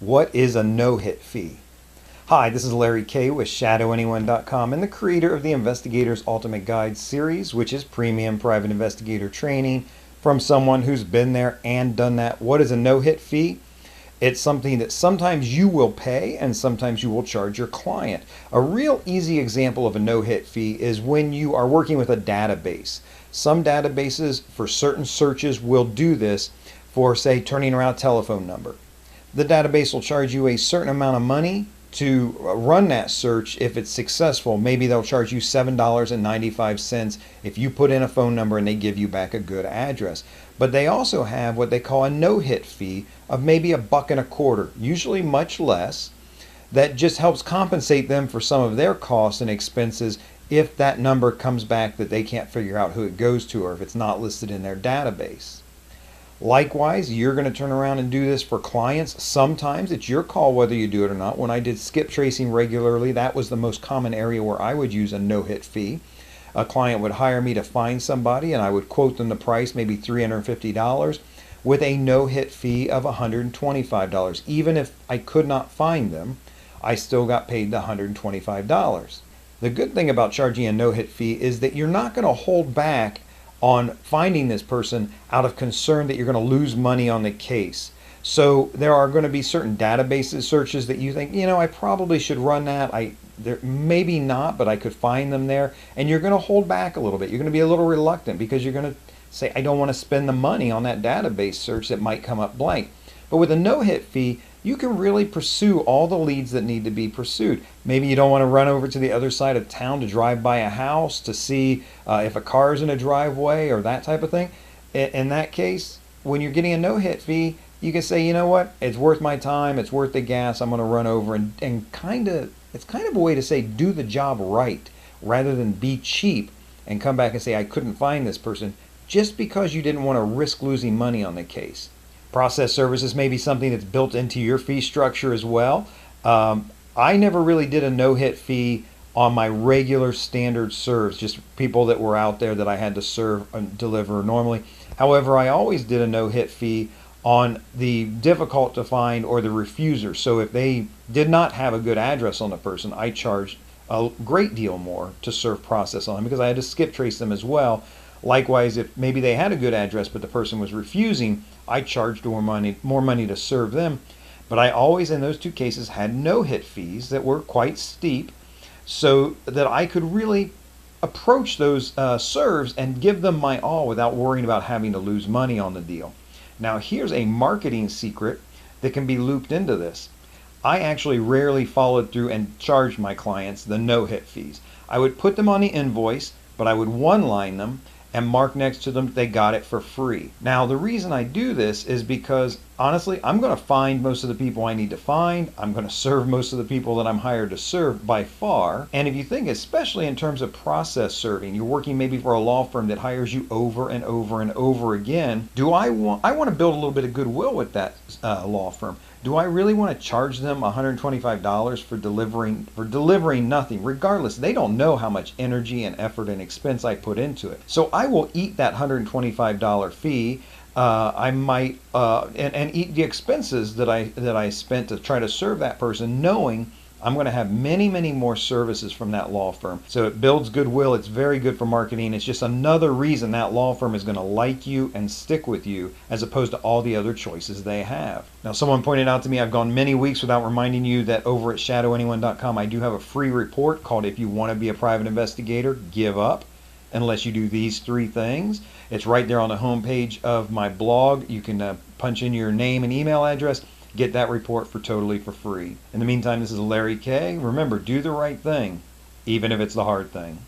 What is a no-hit fee? Hi, this is Larry K with ShadowAnyone.com and the creator of the Investigator's Ultimate Guide series, which is premium private investigator training from someone who's been there and done that. What is a no-hit fee? It's something that sometimes you will pay and sometimes you will charge your client. A real easy example of a no-hit fee is when you are working with a database. Some databases for certain searches will do this for, say, turning around a telephone number. The database will charge you a certain amount of money to run that search if it's successful. Maybe they'll charge you $7.95 if you put in a phone number and they give you back a good address. But they also have what they call a no-hit fee of maybe $1.25, usually much less, that just helps compensate them for some of their costs and expenses if that number comes back that they can't figure out who it goes to or if it's not listed in their database. Likewise, you're going to turn around and do this for clients. Sometimes it's your call whether you do it or not. When I did skip tracing regularly, that was the most common area where I would use a no-hit fee. A client would hire me to find somebody and I would quote them the price, maybe $350, with a no-hit fee of $125. Even if I could not find them, I still got paid the $125. The good thing about charging a no-hit fee is that you're not going to hold back on finding this person out of concern that you're going to lose money on the case. So there are going to be certain database searches that you think, I probably should run that. Maybe not, but I could find them there. And you're going to hold back a little bit. You're going to be a little reluctant because you're going to say, I don't want to spend the money on that database search that might come up blank. But with a no-hit fee, you can really pursue all the leads that need to be pursued. Maybe you don't want to run over to the other side of town to drive by a house to see if a car is in a driveway or that type of thing. In that case, when you're getting a no-hit fee, you can say, you know what, it's worth my time, it's worth the gas, I'm going to run over and it's kind of a way to say do the job right rather than be cheap and come back and say I couldn't find this person just because you didn't want to risk losing money on the case. Process services may be something that's built into your fee structure as well. I never really did a no-hit fee on my regular standard serves, just people that were out there that I had to serve and deliver normally. However, I always did a no-hit fee on the difficult to find or the refuser. So if they did not have a good address on the person, I charged a great deal more to serve process on them because I had to skip trace them as well. Likewise, if maybe they had a good address but the person was refusing, I charged more money to serve them. But I always, in those two cases, had no-hit fees that were quite steep so that I could really approach those serves and give them my all without worrying about having to lose money on the deal. Now, here's a marketing secret that can be looped into this. I actually rarely followed through and charged my clients the no-hit fees. I would put them on the invoice, but I would one-line them and mark next to them they got it for free. Now, the reason I do this is because, honestly, I'm going to find most of the people I need to find. I'm going to serve most of the people that I'm hired to serve by far. And if you think, especially in terms of process serving, you're working maybe for a law firm that hires you over and over and over again. I want to build a little bit of goodwill with that law firm. Do I really want to charge them $125 for delivering nothing? Regardless, they don't know how much energy and effort and expense I put into it. So I will eat that $125 fee. I might and eat the expenses that I spent to try to serve that person, knowing I'm going to have many, many more services from that law firm. So it builds goodwill. It's very good for marketing. It's just another reason that law firm is going to like you and stick with you as opposed to all the other choices they have. Now, someone pointed out to me I've gone many weeks without reminding you that over at ShadowAnyone.com I do have a free report called If You Want to Be a Private Investigator, Give Up Unless You Do These 3 Things. It's right there on the homepage of my blog. You can punch in your name and email address. Get that report totally for free. In the meantime, this is Larry K. Remember, do the right thing, even if it's the hard thing.